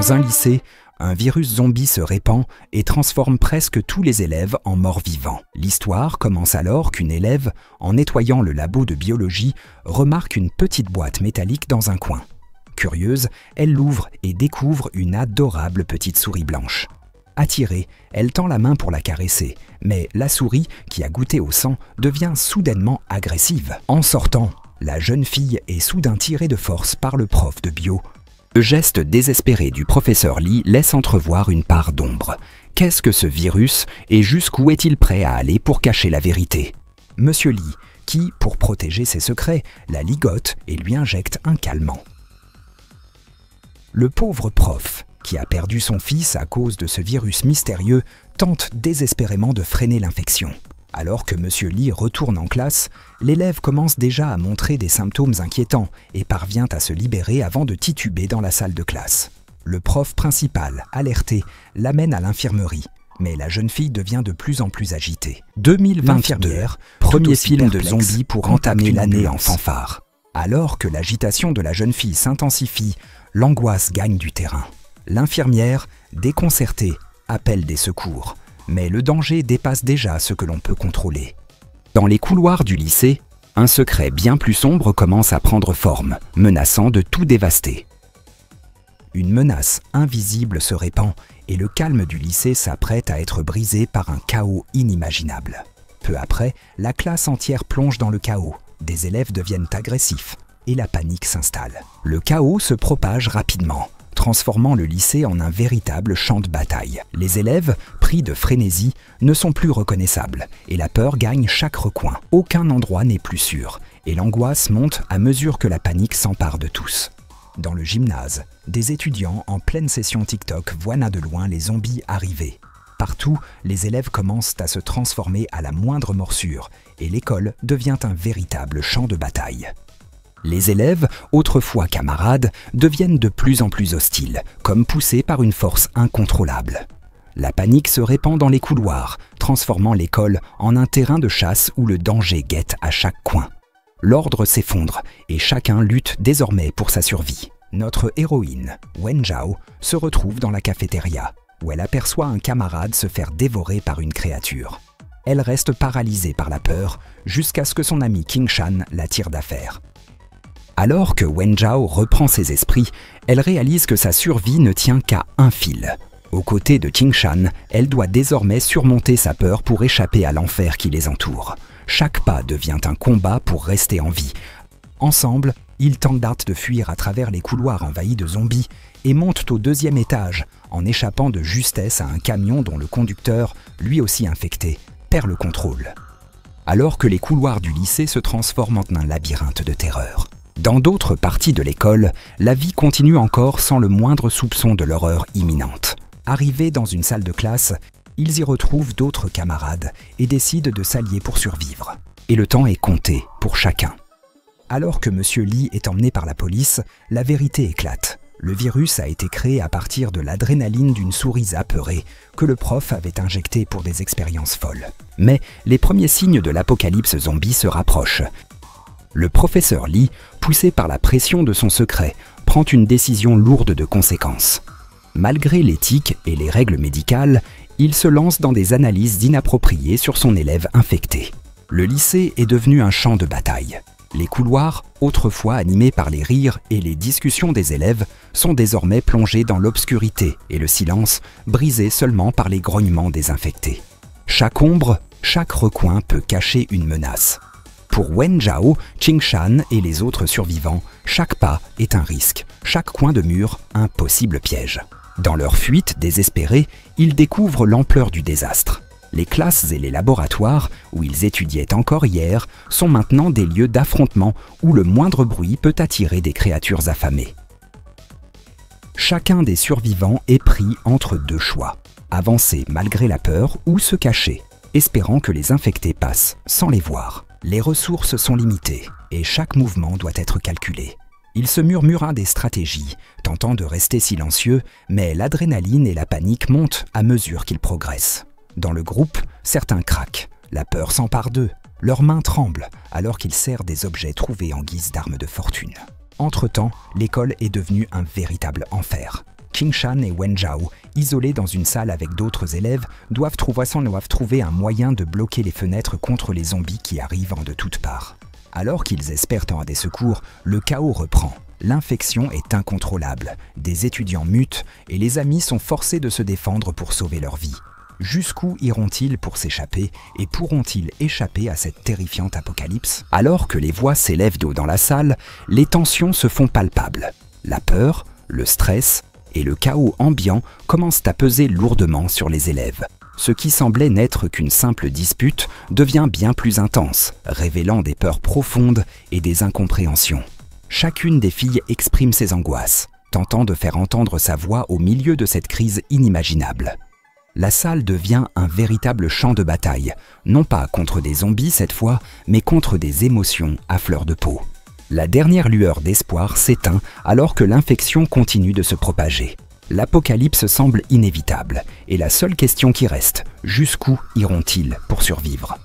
Dans un lycée, un virus zombie se répand et transforme presque tous les élèves en morts vivants. L'histoire commence alors qu'une élève, en nettoyant le labo de biologie, remarque une petite boîte métallique dans un coin. Curieuse, elle l'ouvre et découvre une adorable petite souris blanche. Attirée, elle tend la main pour la caresser, mais la souris, qui a goûté au sang, devient soudainement agressive. En sortant, la jeune fille est soudain tirée de force par le prof de bio. Le geste désespéré du professeur Lee laisse entrevoir une part d'ombre. Qu'est-ce que ce virus et jusqu'où est-il prêt à aller pour cacher la vérité? Monsieur Lee, qui, pour protéger ses secrets, la ligote et lui injecte un calmant. Le pauvre prof, qui a perdu son fils à cause de ce virus mystérieux, tente désespérément de freiner l'infection. Alors que Monsieur Lee retourne en classe, l'élève commence déjà à montrer des symptômes inquiétants et parvient à se libérer avant de tituber dans la salle de classe. Le prof principal, alerté, l'amène à l'infirmerie, mais la jeune fille devient de plus en plus agitée. 2022, premier film de zombies pour entamer l'année en fanfare. Alors que l'agitation de la jeune fille s'intensifie, l'angoisse gagne du terrain. L'infirmière, déconcertée, appelle des secours. Mais le danger dépasse déjà ce que l'on peut contrôler. Dans les couloirs du lycée, un secret bien plus sombre commence à prendre forme, menaçant de tout dévaster. Une menace invisible se répand et le calme du lycée s'apprête à être brisé par un chaos inimaginable. Peu après, la classe entière plonge dans le chaos, des élèves deviennent agressifs et la panique s'installe. Le chaos se propage rapidement, transformant le lycée en un véritable champ de bataille. Les élèves, pris de frénésie, ne sont plus reconnaissables et la peur gagne chaque recoin. Aucun endroit n'est plus sûr et l'angoisse monte à mesure que la panique s'empare de tous. Dans le gymnase, des étudiants en pleine session TikTok voient de loin les zombies arriver. Partout, les élèves commencent à se transformer à la moindre morsure et l'école devient un véritable champ de bataille. Les élèves, autrefois camarades, deviennent de plus en plus hostiles, comme poussés par une force incontrôlable. La panique se répand dans les couloirs, transformant l'école en un terrain de chasse où le danger guette à chaque coin. L'ordre s'effondre et chacun lutte désormais pour sa survie. Notre héroïne, Wen Zhao, se retrouve dans la cafétéria, où elle aperçoit un camarade se faire dévorer par une créature. Elle reste paralysée par la peur, jusqu'à ce que son ami King Shan la tire d'affaire. Alors que Wen Zhao reprend ses esprits, elle réalise que sa survie ne tient qu'à un fil. Aux côtés de King Shan, elle doit désormais surmonter sa peur pour échapper à l'enfer qui les entoure. Chaque pas devient un combat pour rester en vie. Ensemble, ils tentent de fuir à travers les couloirs envahis de zombies et montent au 2e étage, en échappant de justesse à un camion dont le conducteur, lui aussi infecté, perd le contrôle. Alors que les couloirs du lycée se transforment en un labyrinthe de terreur. Dans d'autres parties de l'école, la vie continue encore sans le moindre soupçon de l'horreur imminente. Arrivés dans une salle de classe, ils y retrouvent d'autres camarades et décident de s'allier pour survivre. Et le temps est compté pour chacun. Alors que Monsieur Lee est emmené par la police, la vérité éclate. Le virus a été créé à partir de l'adrénaline d'une souris apeurée que le prof avait injectée pour des expériences folles. Mais les premiers signes de l'apocalypse zombie se rapprochent. Le professeur Lee, poussé par la pression de son secret, prend une décision lourde de conséquences. Malgré l'éthique et les règles médicales, il se lance dans des analyses inappropriées sur son élève infecté. Le lycée est devenu un champ de bataille. Les couloirs, autrefois animés par les rires et les discussions des élèves, sont désormais plongés dans l'obscurité et le silence, brisé seulement par les grognements des infectés. Chaque ombre, chaque recoin peut cacher une menace. Pour Wen Zhao, King Shan et les autres survivants, chaque pas est un risque, chaque coin de mur un possible piège. Dans leur fuite désespérée, ils découvrent l'ampleur du désastre. Les classes et les laboratoires, où ils étudiaient encore hier, sont maintenant des lieux d'affrontement où le moindre bruit peut attirer des créatures affamées. Chacun des survivants est pris entre deux choix. Avancer malgré la peur ou se cacher, espérant que les infectés passent sans les voir. Les ressources sont limitées et chaque mouvement doit être calculé. Ils se murmurent des stratégies, tentant de rester silencieux, mais l'adrénaline et la panique montent à mesure qu'ils progressent. Dans le groupe, certains craquent, la peur s'empare d'eux, leurs mains tremblent alors qu'ils serrent des objets trouvés en guise d'armes de fortune. Entre-temps, l'école est devenue un véritable enfer. Qingshan et Wen Zhao, isolés dans une salle avec d'autres élèves, doivent trouver un moyen de bloquer les fenêtres contre les zombies qui arrivent de toutes parts. Alors qu'ils espèrent avoir des secours, le chaos reprend. L'infection est incontrôlable, des étudiants mutent et les amis sont forcés de se défendre pour sauver leur vie. Jusqu'où iront-ils pour s'échapper et pourront-ils échapper à cette terrifiante apocalypse? Alors que les voix s'élèvent d'eau dans la salle, les tensions se font palpables. La peur, le stress et le chaos ambiant commencent à peser lourdement sur les élèves. Ce qui semblait n'être qu'une simple dispute devient bien plus intense, révélant des peurs profondes et des incompréhensions. Chacune des filles exprime ses angoisses, tentant de faire entendre sa voix au milieu de cette crise inimaginable. La salle devient un véritable champ de bataille, non pas contre des zombies cette fois, mais contre des émotions à fleur de peau. La dernière lueur d'espoir s'éteint alors que l'infection continue de se propager. L'apocalypse semble inévitable, et la seule question qui reste, jusqu'où iront-ils pour survivre ?